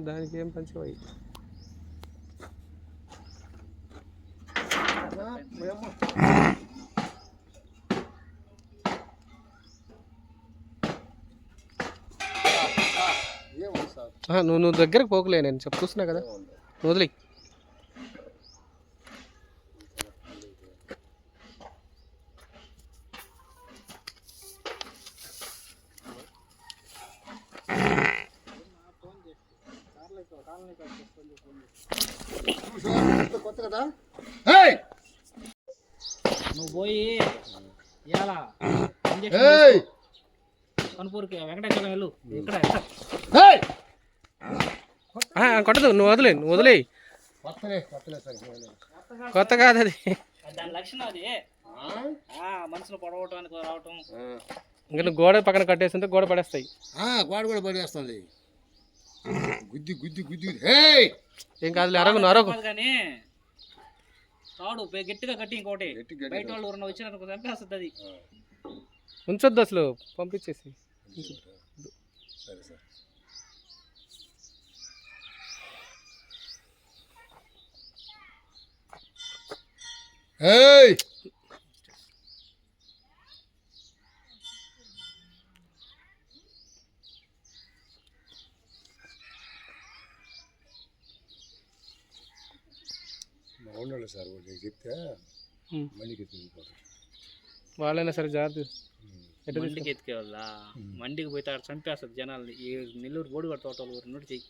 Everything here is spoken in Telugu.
దానికి ఏం పంచవాయి నువ్వు దగ్గరకు పోకులే, నేను చూస్తున్నా కదా, వదిలే. నువ్వు పోయి ఇలా కనుపూరుకి వెంకటేశ్వరం వెళ్ళు. ఇక్కడ కొట్టదు, నువ్వు వదిలే. కొత్త కాదు అది, దాని లక్షణం అది. మనుషులు పడవటానికి రావటం. ఇంకా నువ్వు గోడ పక్కన కట్టేస్తుంటే గోడ పడేస్తాయి. గోడ కూడా పడేస్తుంది. గుద్ది గుద్ది గుద్ది ఏం కాదులే, అరగు కానీ తాడు గట్టిగా కట్టి ఇంకోటి బయట వాళ్ళు ఎవరన్నా వచ్చినారు చంపేస్తుంది అది. ఉంచొద్దు అసలు, పంపించేసి. సరే సార్. బాగుండాలి సార్, నేను చెప్తే మండికి ఎత్తుకుపోతారు. వాళ్ళైనా సరే జాగ్రత్త. మండికి ఎత్తుకేవాళ్ళ మండికి పోతే అక్కడ చంపేస్తుంది జనాల్ని. ఈ నెల్లూరు బోడిగడ తోటలు నోటి చెయ్యి.